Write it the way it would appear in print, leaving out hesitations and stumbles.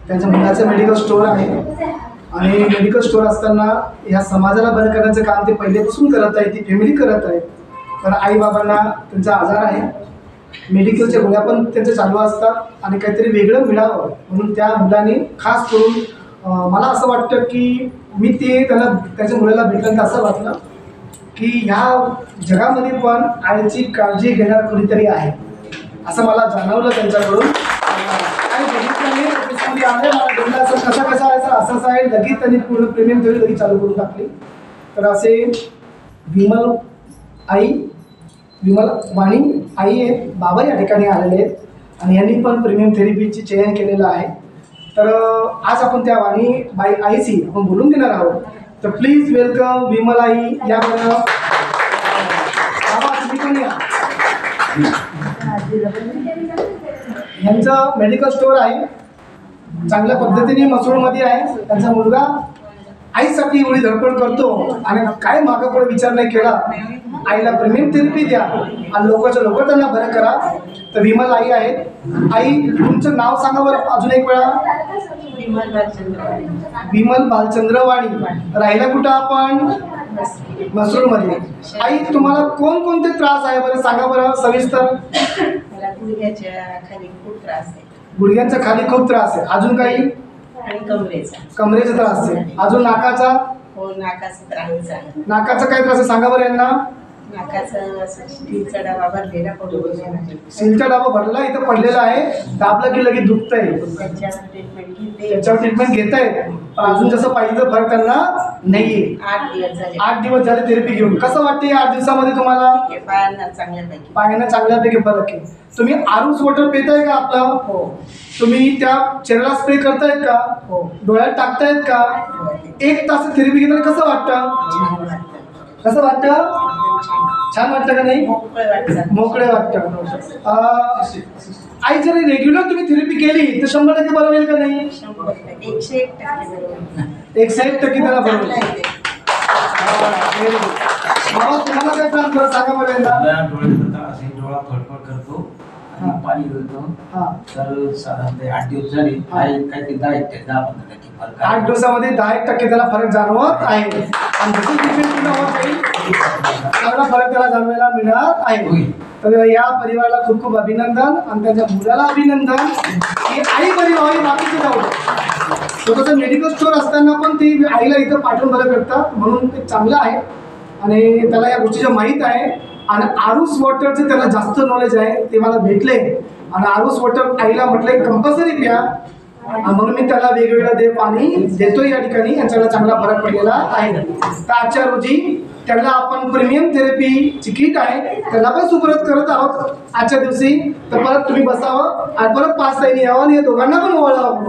त्यांच्या मुलाचं medical store आहे आणि मेडिकल स्टोअर असताना या समाजाला बरं करण्याचं काम ते पहिलेपासून करत आहे, ती फॅमिली करत आहे. कारण आईबाबांना त्यांचा आजार आहे, मेडिकलच्या गोळ्या पण त्यांचे चालू असतात आणि काहीतरी वेगळं मिळावं म्हणून त्या मुलाने खास करून मला असं वाटतं की मी ते त्याला त्याच्या मुलाला भेटल्यानंतर असं वाटलं की ह्या जगामध्ये पण आईची काळजी घेणारा कोणीतरी आहे असं मला जाणवलं त्यांच्याकडून. आणि बघितलं मी ऑफिसमध्ये आले, मला बोललं असं कसा आहे असं आहे, लगेच त्यांनी पूर्ण प्रीमियम थेरपी लगेच चालू करून टाकली. तर असे विमल वाणी आई आहेत, बाबा या ठिकाणी आलेले आहेत आणि यांनी पण प्रीमियम थेरपीची चयन केलेलं आहे. तर आज आपण त्या वाणी बाई आईशी आपण बोलून घेणार आहोत. तर प्लीज वेलकम विमल आई या बरं. बाबा तुम्ही पण या. यांचं मेडिकल स्टोअर आहे, चांगल्या पद्धतीने मसूरमध्ये आहे. त्यांचा मुलगा आईसाठी एवढी धडपड करतो आणि काय मागं पुढे विचार नाही केला, आईला प्रीमियम थेरपी द्या आणि लवकर त्यांना बरं करा. तर विमल आई आहेत. आई तुमचं नाव सांगा बरं अजून एक वेळा. विमल भालचंद्र वाणी. राहिला कुठं आपण? मसूरमध्ये. आई तुम्हाला कोणकोणते त्रास आहे बरं सांगा बरं सविस्तर. गुडघ्यांचा खाली खूप त्रास आहे. अजून काही? कमरेचा त्रास आहे. अजून नाकाचा? नाकाचा काय त्रास आहे सांगा बरं यांना. स्टीलचा डबा भरलेला पडून स्टीलचा डबा भरला इथं पडलेला आहे, दाबलं की लगेच दुखतंय. त्याच्यावर ट्रीटमेंट घेत आहे पण अजून जसं पाहिजे फरक त्यांना नाहीये. 8 दिवस झाले थेरपी घेऊन. कसं वाटते 8 दिवसामध्ये तुम्हाला? पायांना चांगल्यापैकी फरक आहे. तुम्ही आरूस वॉटर पिताय का आपलं? हो. तुम्ही त्या चेहऱ्याला स्प्रे करतायत का? हो. डोळ्यात टाकतायत का? 1 तास थेरपी घेताना कसं वाटतं? कसं वाटतं? छान वाटतं का नाही? मोकळे वाटतं. आई जर रेग्युलर तुम्ही थेरपी केली तर 100% बरं होईल का नाही? 101% त्याला बरं होईल. तुम्हाला काय त्रास बरं सांगा बरं यांना. डोळा फडफड करतो आणि पाणी गळतो. तर साधारणतः 8 दिवस झाले, काहीतरी 10-15% फरक. 8 दिवसामध्ये 10% त्याला फरक जाणवत आहे आणि जसं ट्रीटमेंट पूर्ण होत जाईल चांगला फरक त्याला जाणवायला मिळणार आहे. तर या परिवाराला खूप खूप अभिनंदन आणि त्याच्या मुलाला अभिनंदन की आई बरी व्हावी बाकीचे जाऊ. स्वतःचं मेडिकल स्टोअर असताना पण ती आईला इथं पाठवून बरं करतात म्हणून ते चांगलं आहे आणि त्याला या गोष्टीचं माहीत आहे. आणि आरूस वॉटरचं त्याला जास्त नॉलेज आहे, ते मला भेटले आणि आरूस वॉटर आईला म्हटले कंपल्सरी प्या म्हणून मी त्याला वेगवेगळं पाणी देतोय या ठिकाणी. यांच्याकडे चांगला फरक पडलेला आहे. तर आजच्या रोजी त्याला आपण प्रीमियम थेरपीची किट आहे त्याला पण सुप्रत करत आहोत आजच्या दिवशी. तर परत तुम्ही बसावं आणि परत 5 ताईने यावं आणि या दोघांना पण ओवाळावं.